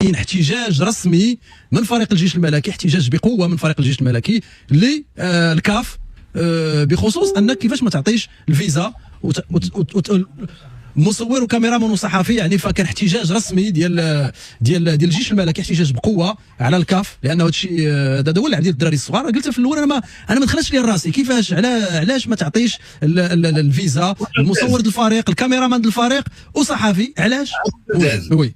كاين احتجاج رسمي من فريق الجيش الملكي، احتجاج بقوه من فريق الجيش الملكي للكاف بخصوص انك كيفاش ما تعطيش الفيزا مصور وكاميرا وصحفي. يعني فكان احتجاج رسمي ديال الجيش الملكي، احتجاج بقوه على الكاف، لانه هذا الشيء هذا هو اللعب ديال الدراري الصغار. قلت في الاول انا ما دخلش لي راسي كيفاش علاش ما تعطيش الفيزا المصور ديال الفريق، الكاميرامان ديال الفريق وصحفي، علاش؟ وي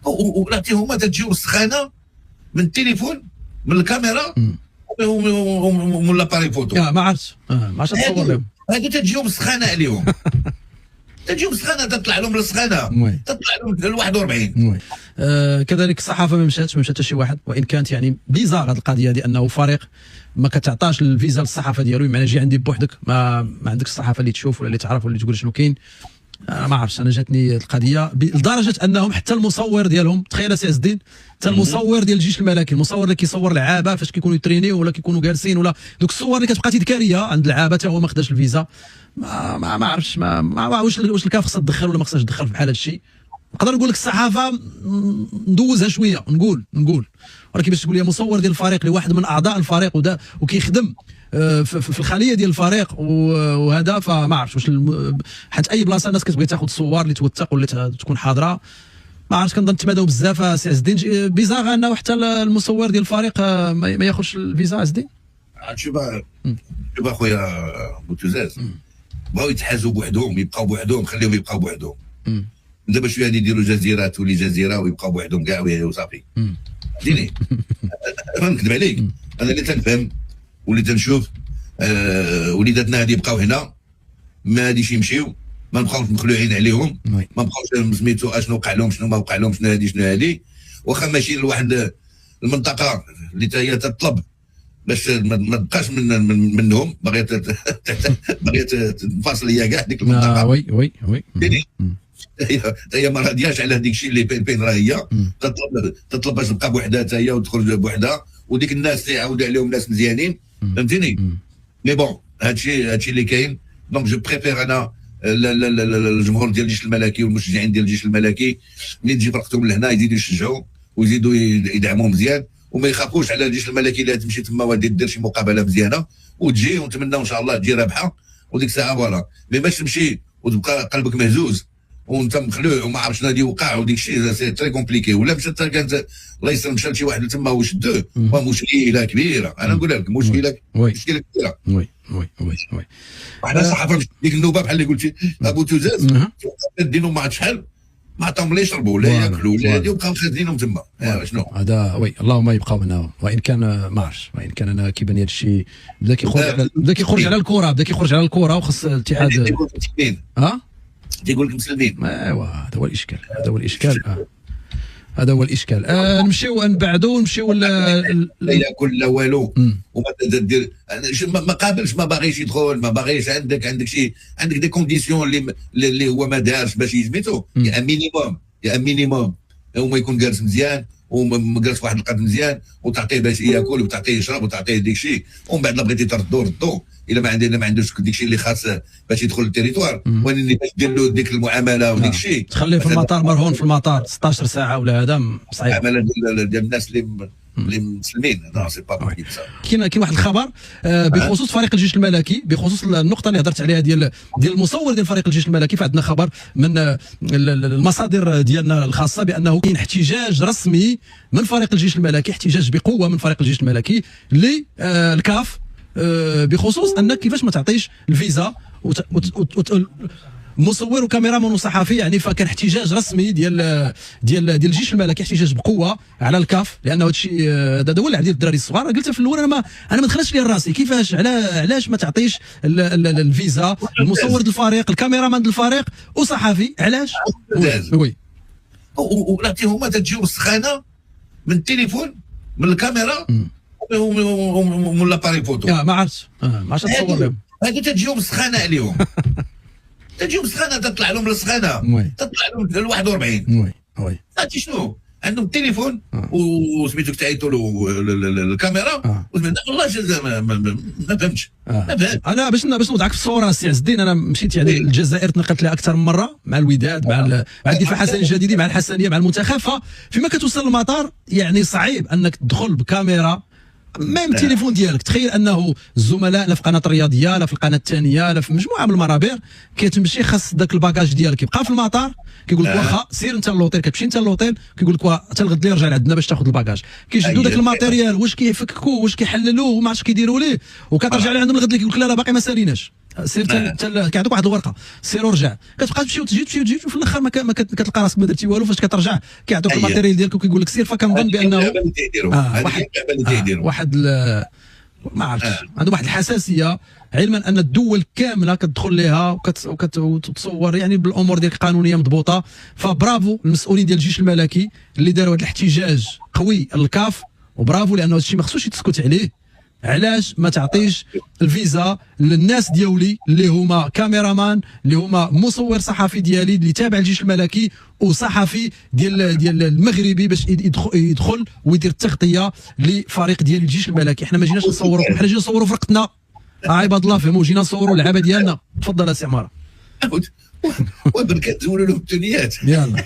ولاتي هما تجيو السخانه من التليفون من الكاميرا ومن لاباري فوتو. ما عرفتش تصور لهم هادو تجيهم السخانه عليهم. تجيهم السخانه تطلع لهم السخانه، تطلع لهم ال 41. كذلك الصحافه ما مشاتش حتى شي واحد، وان كانت يعني بيزار هذه القضيه دي انه فريق ما كتعطاش الفيزا للصحافه ديالو. بمعنى جي عندي بوحدك، ما عندكش الصحافه اللي تشوف ولا اللي تعرف ولا اللي تقول شنو كاين. انا ما عرفتش، انا جاتني القضيه لدرجه انهم حتى المصور ديالهم، تخيل سي عز الدين، حتى المصور ديال الجيش الملكي، المصور اللي كيصور لعابه فاش كيكونوا يترينيو ولا كيكونوا جالسين، ولا دوك الصور اللي كتبقى تذكاريه عند العابه، حتى هو ما خداش الفيزا. ما عرفتش واش الكاف خصها تدخل ولا ما خصهاش تدخل في بحال هذا الشيء. نقدر نقول لك الصحافه ندوزها شويه، نقول ولكن باش تقول لي مصور ديال الفريق اللي واحد من اعضاء الفريق وكيخدم في الخليه ديال الفريق وهذا، فما عرفتش واش حيت اي بلاصه الناس كتبغي تاخذ صور اللي توثق ولا تكون حاضره. ما عرفتش، كنظن تماداو بزاف سي عز الدين. بيزاغ انه حتى المصور ديال الفريق ما ياخذش الفيزا عز الدين. شوف اخويا بوتوزاز، بغاو يتحازوا بوحدهم، يبقاو بوحدهم، خليهم يبقاو بوحدهم. دابا شويه غادي يديروا جزيرات ولي جزيره ويبقاو بوحدهم كاع وصافي. فهمتيني؟ ما نكذب عليك، انا اللي تنفهم واللي تنشوف وليداتنا هادي يبقاو هنا، ما غاديش يمشيو، ما نبقاوش مخلوعين عليهم، ما بقاوش سميتو اشنو وقع لهم شنو ما وقع لهم شنو هادي واخا ماشي لواحد المنطقه اللي هي تطلب باش ما تبقاش منهم، باغيه تنفصل هي كاع ديك المنطقه. وي هي ما راضياش على هذيك الشيء اللي بين راه هي تطلب باش تبقى بوحدها حتى هي وتخرج بوحدها، وديك الناس يعاود عليهم ناس مزيانين. فهمتيني؟ مي بون هادشي اللي كاين. دونك جو بريفير انا الجمهور ديال الجيش الملكي والمشجعين ديال الجيش الملكي ملي تجي فرقتهم لهنا يزيدوا يشجعوا ويزيدوا يدعموا مزيان، وما يخافوش على الجيش الملكي اللي تمشي تما وغادي دير شي مقابله مزيانه وتجي، ونتمناو ان شاء الله تجي رابحه وديك الساعه فوالا. مي باش تمشي وتبقى قلبك مهزوز وانت مخلوع وما عرفت شنو غادي يوقع وديك الشيء سي تري كومبليكي. ولا مشات كانت الله يسر مشى لشي واحد تما وشدوه، مشكله كبيره. انا نقول لك مشكله كبيره. وي وحنا الصحافه ديك النوبه بحال اللي قلتي ابو توزاز دينهم ما عرفت شحال ما عطاهم لا يشربوا لا ياكلوا لا هادي، وبقاو خازنينهم تما. شنو هذا؟ وي اللهم يبقاو هنا. وان كان ما عرفتش، وان كان انا كيبان لي هذا الشيء بدا كيخرج على الكره وخص الاتحاد تيقول لك مسلمين. ايوا هذا هو الاشكال. نمشيو نبعدوا نمشيو لا ياكل لا والو وما تدير ما قابلش، ما باغيش يدخل، ما باغيش. عندك شي عندك دي كونديسيون اللي هو ما دارش باش يسميتو. يا مينيموم هو يكون جالس مزيان وجالس في واحد القد مزيان، وتعطيه باش ياكل وتعطيه يشرب وتعطيه ديك الشيء، ومن بعد لا بغيتي ردو الا ما عندوش ديك الشيء اللي خاص باش يدخل للتيريتوار، ولكن باش دير له ديك المعامله وديك الشيء تخليه في المطار مرهون في المطار 16 ساعه ولا هذا صعيب. المعامله ديال الناس اللي مسلمين نو سي با بوسيبل. كاين واحد الخبر بخصوص فريق الجيش الملكي، بخصوص النقطه اللي هضرت عليها ديال المصور ديال فريق الجيش الملكي. فعندنا خبر من المصادر ديالنا الخاصه بانه كاين احتجاج رسمي من فريق الجيش الملكي، احتجاج بقوه من فريق الجيش الملكي للكاف بخصوص انك كيفاش ما تعطيش الفيزا مصور وكاميرامان وصحفي. يعني فكان احتجاج رسمي ديال الجيش الملكي، احتجاج بقوه على الكاف، لانه هذا الشيء هذا هو اللعب ديال الدراري الصغار. قلت في الاول انا ما دخلش لي راسي كيفاش علاش ما تعطيش الفيزا المصور ديال الفريق، الكاميرامان ديال الفريق وصحفي، علاش؟ وي ولاتي هما تجيو السخانه من التليفون من الكاميرا ومن لاباري فوتو. ما عرفتش تصور لهم. هادو تجيهم السخانه عليهم. تجيهم السخانه تطلع لهم السخانه، تطلع لهم ال 41. عرفتي شنو؟ عندهم التليفون وسميتو تعيطوا له الكاميرا والله ما فهمتش. ما فهمتش. انا باش نوضعك في الصوره سي عز الدين، انا مشيت يعني للجزائر، تنقلت لها اكثر من مره مع الوداد، مع الدفاع حسن الجديدي، مع الحسنيه، مع المنتخب. ففيما كتوصل للمطار يعني صعيب انك تدخل بكاميرا ميم التليفون ديالك. تخيل انه الزملاء لا في القناه الرياضيه لا في القناه الثانيه لا في مجموعه من المرابر كتمشي خاص ذاك الباكاج ديالك يبقى في المطار، كيقول لك واخا سير انت للوطيل، كتمشي انت للوطيل، كيقول لك حتى الغد اللي رجع لعندنا باش تاخذ الباكاج. كيشدوا ذاك الماتيريال، واش كيفككوه واش كيحللوه وما عرفتش كيديروا ليه، وكترجع لعندهم الغد اللي كيقول لك لا باقي ما ساليناش، سير كيعطوك واحد الورقه سير ورجع، كتبقى تمشي وتجي وفي الاخر ما كتلقى راسك ما درتي والو. فاش كترجع كيعطوك الماتيريال ديالك وكيقول لك سير. فكنظن بانه واحد ما عرفتش عنده واحد الحساسيه، علما ان الدول كامله كتدخل لها وكتصور يعني بالامور ديال القانونيه مضبوطه. فبرافو المسؤولين ديال الجيش الملكي اللي داروا هذا الاحتجاج قوي الكاف، وبرافو لانه هذا الشيء ما خصوش يتسكت عليه. علاش ما تعطيش الفيزا للناس ديالي اللي هما كاميرامان، اللي هما مصور صحفي ديالي اللي تابع الجيش الملكي وصحفي ديال المغربي باش يدخل ويدير التغطيه لفريق ديال الجيش الملكي. حنا ما جيناش نصوروا، حنا جينا نصوروا فرقتنا عباد الله، فهموا، جينا نصوروا اللعابه ديالنا. تفضل سي عماره. وابن كتزولوا لهم الدنيات. يلا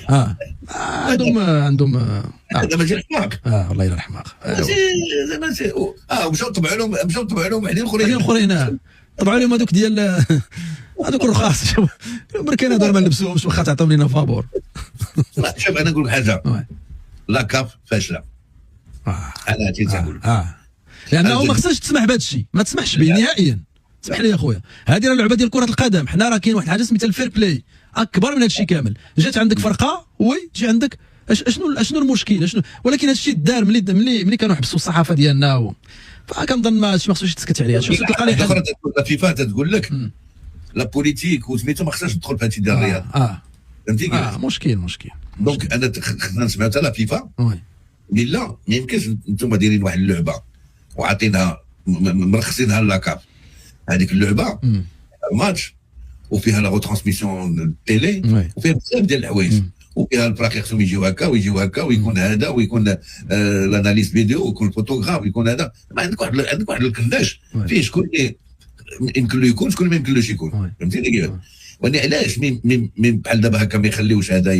عندهم هذا ماشي الحماق. الله يرحم الحماق. مشاو طبعوا لهم وحدين اخرين طبعوا لهم هذوك ديال هذوك الرخاص. بركان هذول ما نلبسوهمش واخا تعطيهم لنا فابور. شوف انا نقول لك حاجه، لا كاف فاشله. انا تنقول لانه ما خصهاش تسمح بهذا الشيء، ما تسمحش به نهائيا. اسمح لي يا خويا، هذه راه لعبه ديال كره القدم. حنا راه كاين واحد الحاجه سميتها الفير بلاي اكبر من هذا الشيء كامل. جات عندك فرقه تجي عندك شنو المشكل؟ ولكن هذا الشيء دار ملي كانوا حبسوا الصحافه ديالنا فكنظن ما خصوش يتسكت عليها. شوف تلقى لي حاجه فيفا تقول لك لا بوليتيك وسميتو ما خصهاش تدخل في هذه ديال الرياض. فهمتي مشكل. دونك انا خصنا نسمعوا حتى لا فيفا لا ما يمكنش انتم دايرين واحد اللعبه وعاطينها مرخصينها لاكاف. هذيك اللعبه ماتش وفيها لا روترانسميسيون تيلي وفيها بزاف ديال الحوايج، وفيها الفراق خصهم يجيو هكا ويكون هذا ويكون الاناليز فيديو ويكون الفوتوغراف ويكون هذا. عندك واحد الكلاش فيه شكون اللي يمكن له يكون، شكون ما يمكنلوش يكون. فهمتيني كيفاش؟ وانا علاش من بحال دابا هكا ما يخليوش هذا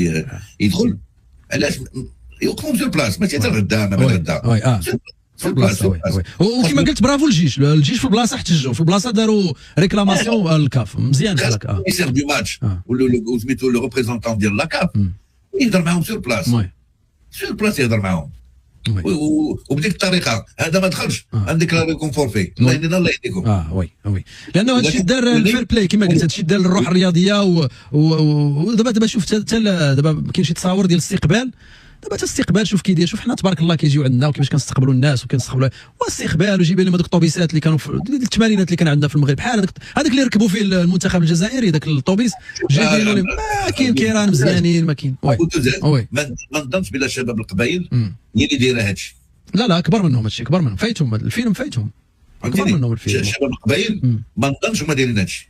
يدخل؟ علاش يوقفوا في البلاص ماشي حتى الغدا ما الغدا في البلاصه. وكما قلت برافو الجيش في البلاصه احتجوا، في البلاصه داروا ريكلاماسيون الكاف مزيان بحال يسير دو ماتش وسميتو لو ريبريزونطون ديال لاكاف يهضر معاهم سور بلاص يهضر معاهم وبديك الطريقه. هذا ما دخلش عندك لا كونفور في الله يهدينا الله يهديكم. وي لانه هذا الشيء دار الفير بلاي كما قلت، هذا الشيء دار الروح الرياضيه. ودابا شوف دابا كاين شي تصاور ديال الاستقبال. دابا الاستقبال شوف كيدير، شوف حنا تبارك الله كيجيو عندنا وكيفاش كنستقبلوا الناس وكنستقبلوا واستقبال وجيب لهم هذوك الطوبيسات اللي كانوا في الثمانينات اللي كان عندنا في المغرب، بحال هذاك اللي ركبوا فيه المنتخب الجزائري ذاك الطوبيس جايبين لهم ما كاين كيران مزيانين ما كاين. ما نظنش بلا شباب القبائل هي اللي دايره هادشي. لا اكبر منهم هادشي، اكبر منهم فايتهم الفيلم فايتهم اكبر منهم الفيلم. شباب القبائل ما نظنش هما دايرين هادشي.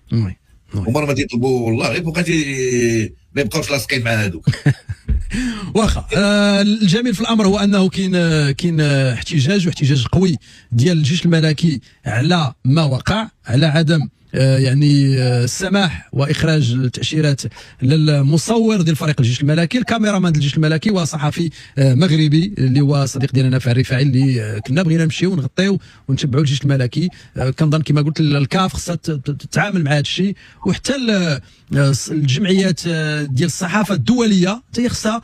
ومره ما تيطلبوا والله غير بقات ما يبقاوش لاصقين مع هذوك. واخا الجميل في الامر هو انه كاين احتجاج قوي ديال الجيش الملكي على ما وقع، على عدم يعني السماح واخراج التاشيرات للمصور ديال فريق الجيش الملكي، الكاميرامان ديال الجيش الملكي وصحفي مغربي اللي هو صديق ديالنا نافع الرفاعي اللي كنا بغينا نمشيو ونغطيو ونتبعوا الجيش الملكي. كنظن كما قلت الكاف خصها تتعامل مع هذا الشيء، وحتى الجمعيات ديال الصحافه الدوليه حتى خصها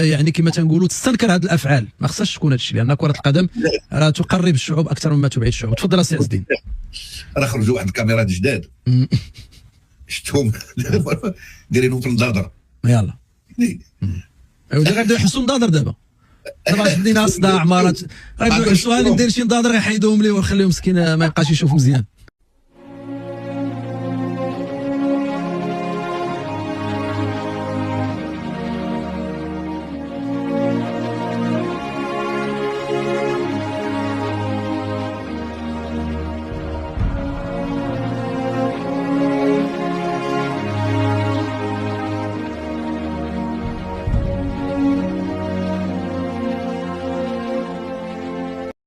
يعني كما تنقولوا تستنكر هذه الافعال. ما خصهاش تكون هذا الشيء لان كره القدم راه تقرب الشعوب اكثر مما تبعد الشعوب. تفضل سي عز الدين. راه خرجوا واحد الكاميرات جداد شفتهم دايرينهم في النضاضر. يلا غيبداو يحسوا النضاضر دابا عندنا صداع عمارات غيبداو يحسوا اللي داير شي نضاضر غيحيدوهم ليه ويخليهم مسكين ما يبقاش يشوف مزيان.